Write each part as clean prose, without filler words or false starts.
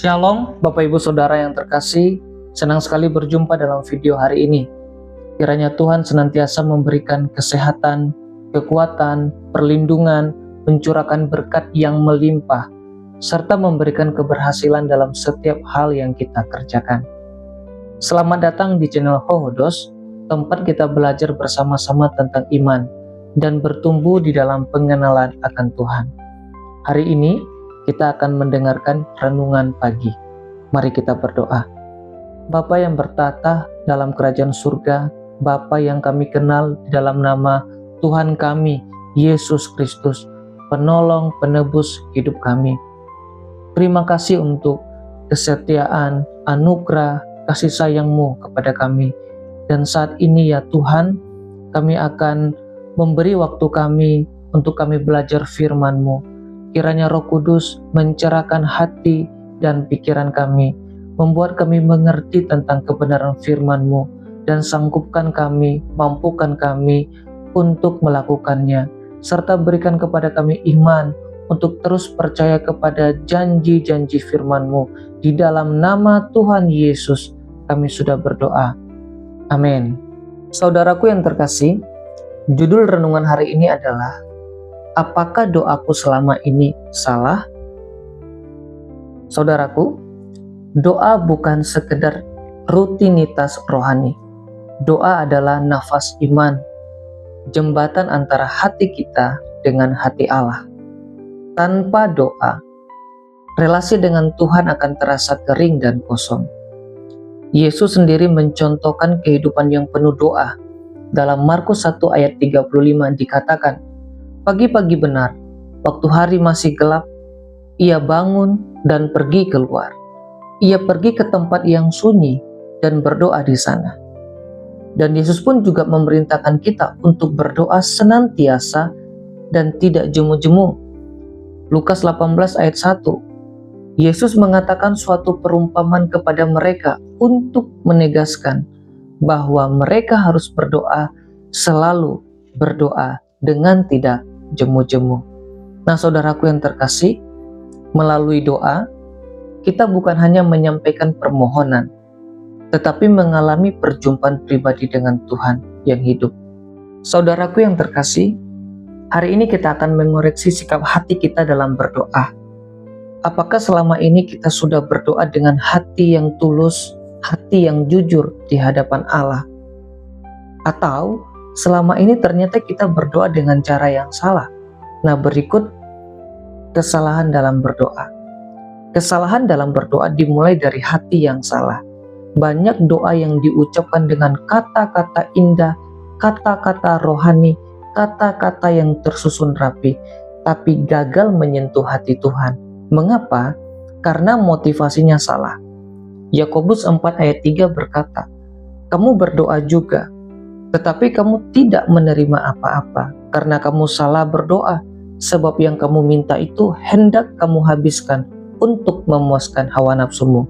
Shalom Bapak Ibu Saudara yang terkasih, senang sekali berjumpa dalam video hari ini. Kiranya Tuhan senantiasa memberikan kesehatan, kekuatan, perlindungan, mencurahkan berkat yang melimpah, serta memberikan keberhasilan dalam setiap hal yang kita kerjakan. Selamat datang di channel Hohodos, tempat kita belajar bersama-sama tentang iman dan bertumbuh di dalam pengenalan akan Tuhan. Hari ini kita akan mendengarkan renungan pagi. Mari kita berdoa. Bapa yang bertata dalam kerajaan surga, Bapa yang kami kenal di dalam nama Tuhan kami, Yesus Kristus, penolong, penebus hidup kami. Terima kasih untuk kesetiaan, anugerah, kasih sayang-Mu kepada kami. Dan saat ini ya Tuhan, kami akan memberi waktu kami untuk kami belajar firman-Mu. Kiranya Roh Kudus mencerahkan hati dan pikiran kami, membuat kami mengerti tentang kebenaran firman-Mu, dan sanggupkan kami, mampukan kami untuk melakukannya, serta berikan kepada kami iman untuk terus percaya kepada janji-janji firman-Mu. Di dalam nama Tuhan Yesus kami sudah berdoa. Amin. Saudaraku yang terkasih, judul renungan hari ini adalah apakah doaku selama ini salah? Saudaraku, doa bukan sekedar rutinitas rohani. Doa adalah nafas iman, jembatan antara hati kita dengan hati Allah. Tanpa doa, relasi dengan Tuhan akan terasa kering dan kosong. Yesus sendiri mencontohkan kehidupan yang penuh doa. Dalam Markus 1 ayat 35 dikatakan, pagi-pagi benar, waktu hari masih gelap, ia bangun dan pergi keluar. Ia pergi ke tempat yang sunyi dan berdoa di sana. Dan Yesus pun juga memerintahkan kita untuk berdoa senantiasa dan tidak jemu-jemu. Lukas 18 ayat 1, Yesus mengatakan suatu perumpamaan kepada mereka untuk menegaskan bahwa mereka harus berdoa, selalu berdoa dengan tidak jemu-jemu. Nah, saudaraku yang terkasih, melalui doa, kita bukan hanya menyampaikan permohonan, tetapi mengalami perjumpaan pribadi dengan Tuhan yang hidup. Saudaraku yang terkasih, hari ini kita akan mengoreksi sikap hati kita dalam berdoa. Apakah selama ini kita sudah berdoa dengan hati yang tulus, hati yang jujur di hadapan Allah? Atau selama ini ternyata kita berdoa dengan cara yang salah? Nah, berikut kesalahan dalam berdoa. Kesalahan dalam berdoa dimulai dari hati yang salah. Banyak doa yang diucapkan dengan kata-kata indah, kata-kata rohani, kata-kata yang tersusun rapi, tapi gagal menyentuh hati Tuhan. Mengapa? Karena motivasinya salah. Yakobus 4 ayat 3 berkata, kamu berdoa juga, tetapi kamu tidak menerima apa-apa, karena kamu salah berdoa, sebab yang kamu minta itu hendak kamu habiskan untuk memuaskan hawa nafsumu.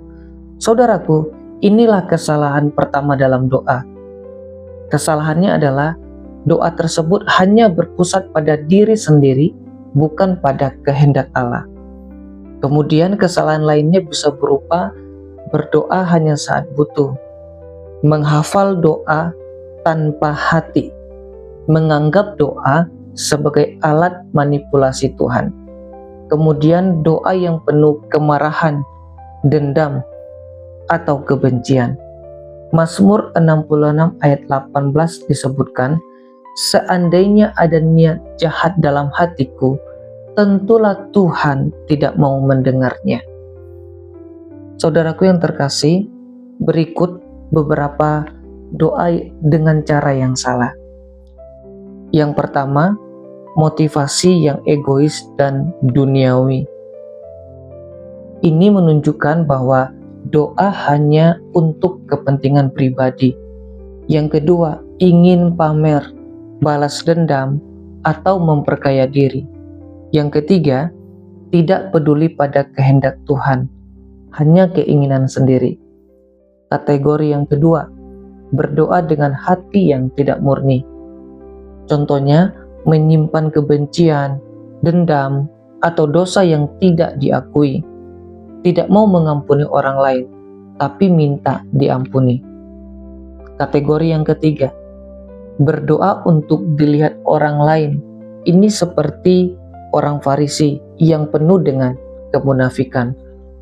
Saudaraku, inilah kesalahan pertama dalam doa. Kesalahannya adalah doa tersebut hanya berpusat pada diri sendiri, bukan pada kehendak Allah. Kemudian kesalahan lainnya bisa berupa berdoa hanya saat butuh, menghafal doa tanpa hati, menganggap doa sebagai alat manipulasi Tuhan. Kemudian doa yang penuh kemarahan, dendam, atau kebencian. Mazmur 66 ayat 18 disebutkan, seandainya ada niat jahat dalam hatiku, tentulah Tuhan tidak mau mendengarnya. Saudaraku yang terkasih, berikut beberapa doa dengan cara yang salah. Yang pertama, motivasi yang egois dan duniawi. Ini menunjukkan bahwa doa hanya untuk kepentingan pribadi. Yang kedua, ingin pamer, balas dendam, atau memperkaya diri. Yang ketiga, tidak peduli pada kehendak Tuhan, hanya keinginan sendiri. Kategori yang kedua, berdoa dengan hati yang tidak murni. Contohnya, menyimpan kebencian, dendam, atau dosa yang tidak diakui. tidak mau mengampuni orang lain, tapi minta diampuni. Kategori yang ketiga, berdoa untuk dilihat orang lain. Ini seperti orang Farisi yang penuh dengan kemunafikan.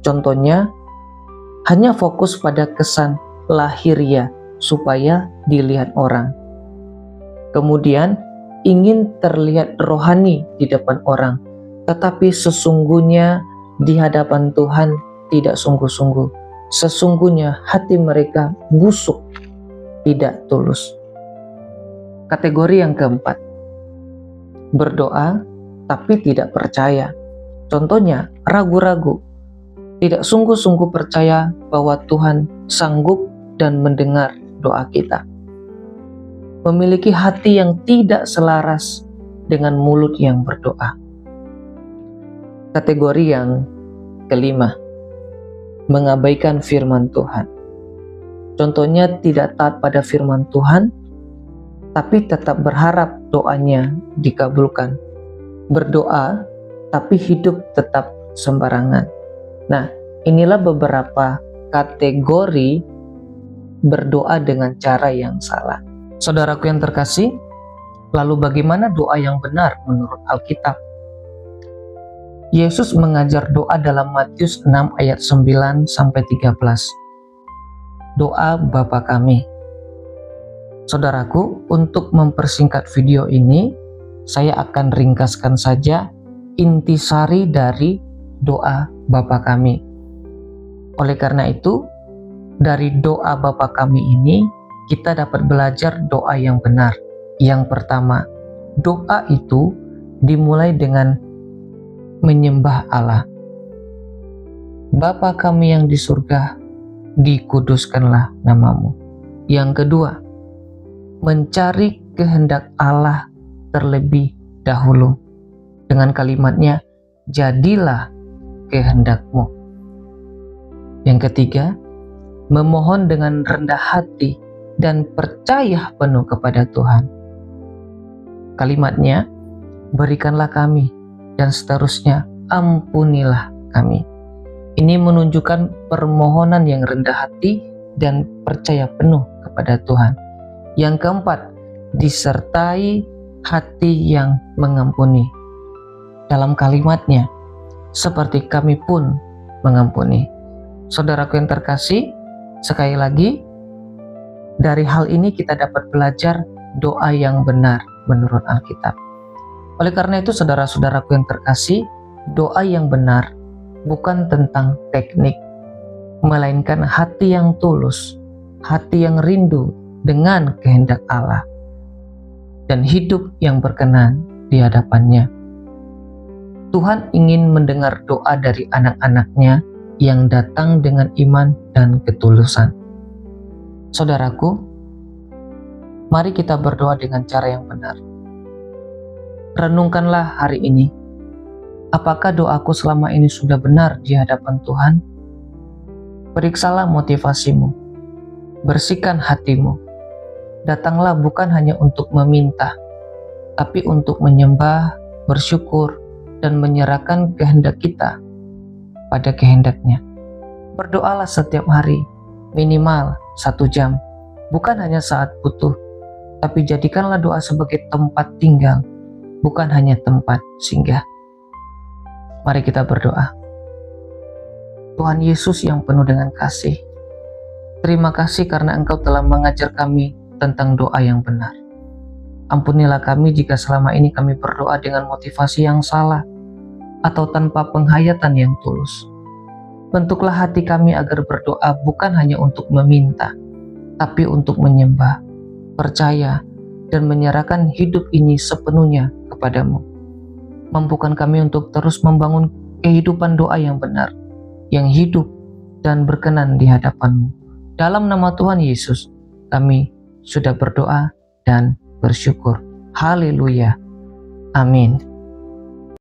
Contohnya, hanya fokus pada kesan lahiriah supaya dilihat orang. Kemudian, ingin terlihat rohani di depan orang, tetapi sesungguhnya di hadapan Tuhan tidak sungguh-sungguh. Sesungguhnya hati mereka busuk, tidak tulus. Kategori yang keempat, berdoa tapi tidak percaya. Contohnya, ragu-ragu, tidak sungguh-sungguh percaya bahwa Tuhan sanggup dan mendengar doa kita. Memiliki hati yang tidak selaras dengan mulut yang berdoa. Kategori yang kelima, mengabaikan firman Tuhan. Contohnya tidak taat pada firman Tuhan, tapi tetap berharap doanya dikabulkan. Berdoa, tapi hidup tetap sembarangan. Nah, inilah beberapa kategori berdoa dengan cara yang salah. Saudaraku yang terkasih, lalu bagaimana doa yang benar menurut Alkitab? Yesus mengajar doa dalam Matius 6 ayat 9-13. Doa Bapa Kami. Saudaraku, untuk mempersingkat video ini, saya akan ringkaskan saja intisari dari doa Bapa Kami. Oleh karena itu, dari doa Bapa Kami ini, kita dapat belajar doa yang benar. Yang pertama, doa itu dimulai dengan menyembah Allah. Bapa kami yang di surga, dikuduskanlah namamu. Yang kedua, mencari kehendak Allah terlebih dahulu. Dengan kalimatnya, jadilah kehendakmu. Yang ketiga, memohon dengan rendah hati dan percaya penuh kepada Tuhan. Kalimatnya, berikanlah kami, dan seterusnya, ampunilah kami. Ini menunjukkan permohonan yang rendah hati dan percaya penuh kepada Tuhan. Yang keempat, disertai hati yang mengampuni. Dalam kalimatnya, seperti kami pun mengampuni. Saudaraku yang terkasih, sekali lagi, dari hal ini kita dapat belajar doa yang benar menurut Alkitab. Oleh karena itu, saudara-saudaraku yang terkasih, doa yang benar bukan tentang teknik, melainkan hati yang tulus, hati yang rindu dengan kehendak Allah, dan hidup yang berkenan di hadapannya. Tuhan ingin mendengar doa dari anak-anaknya yang datang dengan iman dan ketulusan. Saudaraku, mari kita berdoa dengan cara yang benar. Renungkanlah hari ini, apakah doaku selama ini sudah benar di hadapan Tuhan? Periksalah motivasimu, bersihkan hatimu. Datanglah bukan hanya untuk meminta, tapi untuk menyembah, bersyukur, dan menyerahkan kehendak kita pada kehendaknya. Berdoalah setiap hari, minimal 1 jam, bukan hanya saat butuh, tapi jadikanlah doa sebagai tempat tinggal, bukan hanya tempat singgah. Mari kita berdoa. Tuhan Yesus yang penuh dengan kasih, terima kasih karena Engkau telah mengajar kami tentang doa yang benar. Ampunilah kami jika selama ini kami berdoa dengan motivasi yang salah atau tanpa penghayatan yang tulus. Bentuklah hati kami agar berdoa bukan hanya untuk meminta, tapi untuk menyembah, percaya, dan menyerahkan hidup ini sepenuhnya kepadamu. Mampukan kami untuk terus membangun kehidupan doa yang benar, yang hidup dan berkenan di hadapan-Mu. Dalam nama Tuhan Yesus, kami sudah berdoa dan bersyukur. Haleluya. Amin.